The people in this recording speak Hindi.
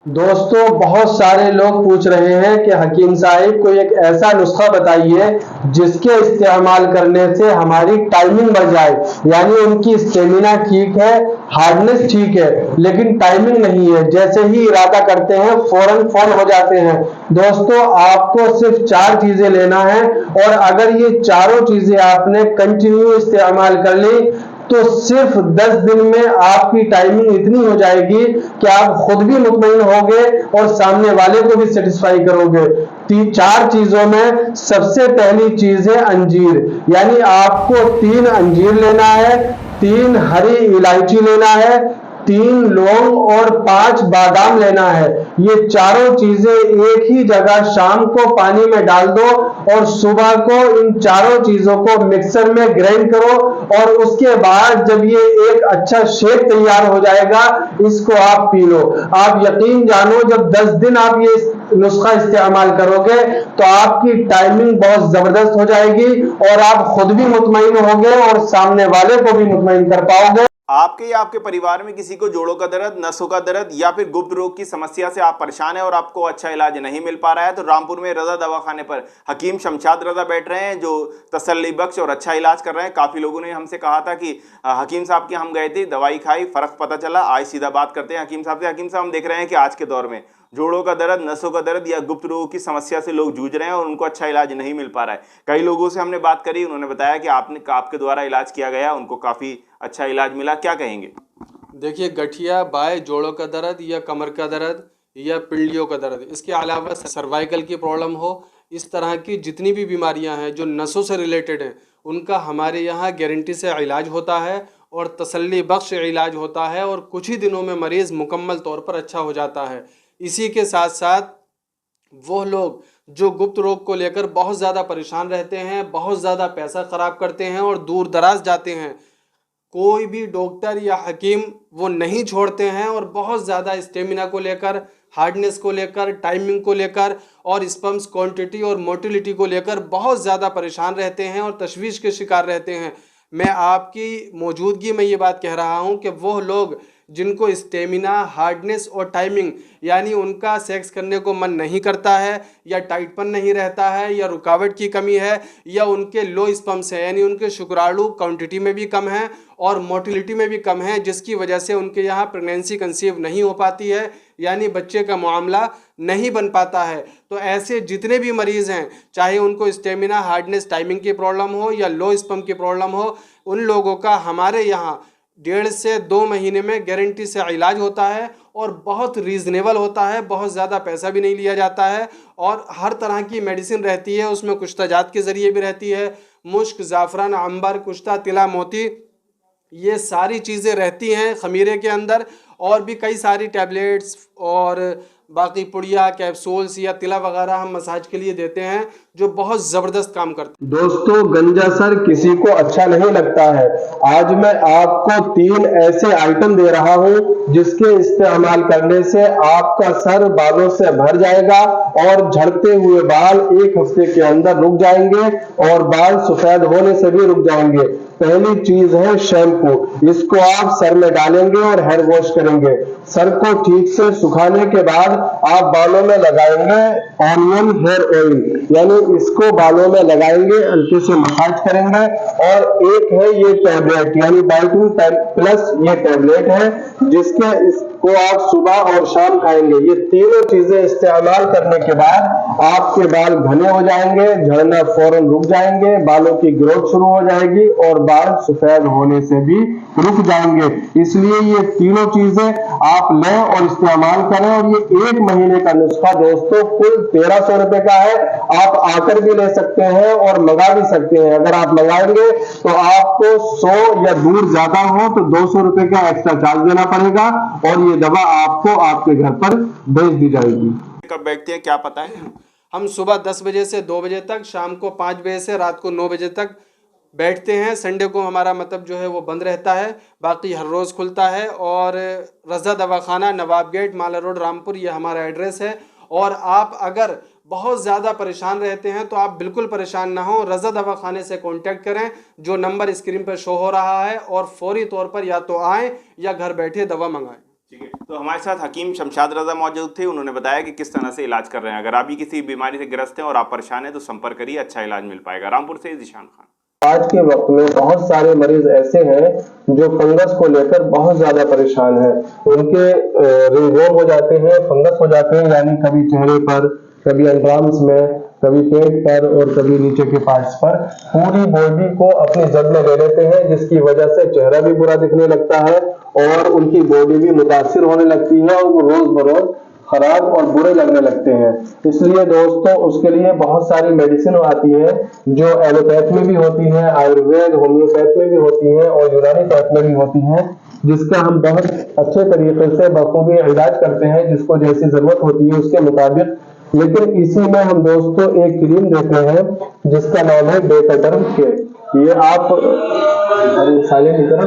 दोस्तों, बहुत सारे लोग पूछ रहे हैं कि हकीम साहिब कोई एक ऐसा नुस्खा बताइए जिसके इस्तेमाल करने से हमारी टाइमिंग बढ़ जाए। यानी उनकी स्टेमिना ठीक है, हार्डनेस ठीक है, लेकिन टाइमिंग नहीं है। जैसे ही इरादा करते हैं फौरन फोन हो जाते हैं। दोस्तों, आपको सिर्फ 4 चीजें लेना है और अगर ये चारों चीजें आपने कंटिन्यू इस्तेमाल कर ली तो सिर्फ 10 दिन में आपकी टाइमिंग इतनी हो जाएगी कि आप खुद भी मुतमईन होगे और सामने वाले को भी सेटिस्फाई करोगे। 4 चीजों में सबसे पहली चीज है अंजीर। यानी आपको 3 अंजीर लेना है, 3 हरी इलायची लेना है, 3 लौंग और 5 बादाम लेना है। ये चारों चीजें एक ही जगह शाम को पानी में डाल दो और सुबह को इन चारों चीजों को मिक्सर में ग्राइंड करो और उसके बाद जब ये एक अच्छा शेक तैयार हो जाएगा, इसको आप पी लो। आप यकीन जानो, जब 10 दिन आप ये नुस्खा इस्तेमाल करोगे तो आपकी टाइमिंग बहुत जबरदस्त हो जाएगी और आप खुद भी मुतमईन होगे और सामने वाले को भी मुतमईन कर पाओगे। आपके या आपके परिवार में किसी को जोड़ों का दर्द, नसों का दर्द या फिर गुप्त रोग की समस्या से आप परेशान हैं और आपको अच्छा इलाज नहीं मिल पा रहा है, तो रामपुर में रजा दवाखाने पर हकीम शमशाद रजा बैठ रहे हैं जो तसल्ली बख्श और अच्छा इलाज कर रहे हैं। काफ़ी लोगों ने हमसे कहा था कि हकीम साहब के हम गए थे, दवाई खाई, फ़र्क पता चला। आज सीधा बात करते हैं हकीम साहब से। हकीम साहब, हम देख रहे हैं कि आज के दौर में जोड़ों का दर्द, नसों का दर्द या गुप्त रोगों की समस्या से लोग जूझ रहे हैं और उनको अच्छा इलाज नहीं मिल पा रहा है। कई लोगों से हमने बात करी, उन्होंने बताया कि आपके द्वारा इलाज किया गया, उनको काफ़ी अच्छा इलाज मिला। क्या कहेंगे? देखिए, गठिया, बाएं जोड़ों का दर्द या कमर का दर्द या पीढ़ियों का दर्द, इसके अलावा सर्वाइकल की प्रॉब्लम हो, इस तरह की जितनी भी बीमारियां हैं जो नसों से रिलेटेड हैं, उनका हमारे यहाँ गारंटी से इलाज होता है और तसल्ली बख्श इलाज होता है और कुछ ही दिनों में मरीज़ मुकम्मल तौर पर अच्छा हो जाता है। इसी के साथ साथ वो लोग जो गुप्त रोग को लेकर बहुत ज़्यादा परेशान रहते हैं, बहुत ज़्यादा पैसा ख़राब करते हैं और दूर दराज जाते हैं, कोई भी डॉक्टर या हकीम वो नहीं छोड़ते हैं और बहुत ज़्यादा स्टेमिना को लेकर, हार्डनेस को लेकर, टाइमिंग को लेकर और स्पर्म्स क्वांटिटी और मोटिलिटी को लेकर बहुत ज़्यादा परेशान रहते हैं और तशवीश के शिकार रहते हैं। मैं आपकी मौजूदगी में ये बात कह रहा हूँ कि वो लोग जिनको स्टेमिना, हार्डनेस और टाइमिंग, यानी उनका सेक्स करने को मन नहीं करता है या टाइटपन नहीं रहता है या रुकावट की कमी है या उनके लो स्पर्म्स है, यानी उनके शुक्राणु क्वांटिटी में भी कम है और मोटिलिटी में भी कम है, जिसकी वजह से उनके यहाँ प्रेगनेंसी कंसीव नहीं हो पाती है, यानी बच्चे का मामला नहीं बन पाता है। तो ऐसे जितने भी मरीज़ हैं, चाहे उनको स्टेमिना, हार्डनेस, टाइमिंग की प्रॉब्लम हो या लो स्पर्म की प्रॉब्लम हो, उन लोगों का हमारे यहाँ 1.5 से 2 महीने में गारंटी से इलाज होता है और बहुत रीज़नेबल होता है, बहुत ज़्यादा पैसा भी नहीं लिया जाता है और हर तरह की मेडिसिन रहती है। उसमें कुश्ता जात के ज़रिए भी रहती है, मुश्क, ज़ाफ़रान, अंबर, कुश्ता, तिला, मोती, ये सारी चीज़ें रहती हैं खमीरे के अंदर। और भी कई सारी टैबलेट्स और बाकी पुड़िया, कैप्सूल्स या तिला वगैरह हम मसाज के लिए देते हैं जो बहुत ज़बरदस्त काम करते हैं। दोस्तों, गंजा सर किसी को अच्छा नहीं लगता है। आज मैं आपको 3 ऐसे आइटम दे रहा हूं जिसके इस्तेमाल करने से आपका सर बालों से भर जाएगा और झड़ते हुए बाल 1 हफ्ते के अंदर रुक जाएंगे और बाल सफेद होने से भी रुक जाएंगे। पहली चीज है शैम्पू। इसको आप सर में डालेंगे और हेयर वॉश करेंगे। सर को ठीक से सुखाने के बाद आप बालों में लगाएंगे ऑनियन हेयर ऑयल, यानी इसको बालों में लगाएंगे, हल्के से मसाज करेंगे। और एक है ये टैबलेट, यानी बायोटिन प्लस, ये टैबलेट है जिसके इसको आप सुबह और शाम खाएंगे। ये तीनों चीजें इस्तेमाल करने के बाद आपके बाल घने हो जाएंगे, झड़ना फौरन रुक जाएंगे, बालों की ग्रोथ शुरू हो जाएगी और बाल सफेद होने से भी रुक जाएंगे। इसलिए ये तीनों चीजें आप लें और इस्तेमाल करें। और ये 1 महीने का नुस्खा दोस्तों कुल 1300 रुपए का है। आप आकर भी ले सकते हैं और मंगा भी सकते हैं। अगर आप मंगाएंगे तो आपको 100 या दूर ज्यादा हो तो 200 रुपए का एक्स्ट्रा चार्ज देना पड़ेगा और ये दवा आपको आपके घर पर भेज दी जाएगी। कब बैठते हैं क्या पता है? हम सुबह 10 बजे से 2 बजे तक, शाम को 5 बजे से रात को 9 बजे तक बैठते हैं। संडे को हमारा मतलब जो है वो बंद रहता है, बाकी हर रोज़ खुलता है। और रज़ा दवाखाना, नवाब गेट, माला रोड, रामपुर, ये हमारा एड्रेस है। और आप अगर बहुत ज़्यादा परेशान रहते हैं तो आप बिल्कुल परेशान ना हो, रज़ा दवाखाने से कांटेक्ट करें, जो नंबर स्क्रीन पर शो हो रहा है, और फौरी तौर पर या तो आएँ या घर बैठे दवा मंगाएं। ठीक है, तो हमारे साथ हकीम शमशाद रजा मौजूद थे। उन्होंने बताया कि किस तरह से इलाज कर रहे हैं। अगर आप भी किसी बीमारी से ग्रस्त हैं और आप परेशान हैं तो संपर्क करिए, अच्छा इलाज मिल पाएगा। रामपुर से ज़ीशान खान। आज के वक्त में बहुत सारे मरीज ऐसे हैं जो फंगस को लेकर बहुत ज्यादा परेशान हैं। उनके रिंगवर्म हो जाते हैं, फंगस हो जाते हैं, यानी कभी चेहरे पर, कभी अंडरआर्म्स में, कभी पेट पर और कभी नीचे के पार्ट्स पर। पूरी बॉडी को अपनी जद में ले लेते हैं, जिसकी वजह से चेहरा भी बुरा दिखने लगता है और उनकी बॉडी भी मुतासिर होने लगती है और वो रोज बरोज खराब और बुरे लगने लगते हैं। इसलिए दोस्तों उसके लिए बहुत सारी मेडिसिन आती है जो एलोपैथ में भी होती है, आयुर्वेद होम्योपैथ में भी होती है और यूनानी पैथ में भी होती है, जिसका हम बहुत अच्छे तरीके से बखूबी इलाज करते हैं, जिसको जैसी जरूरत होती है उसके मुताबिक। लेकिन इसी में हम दोस्तों एक क्रीम देते हैं जिसका नाम है डेकाडर्म के। ये आप साले निकल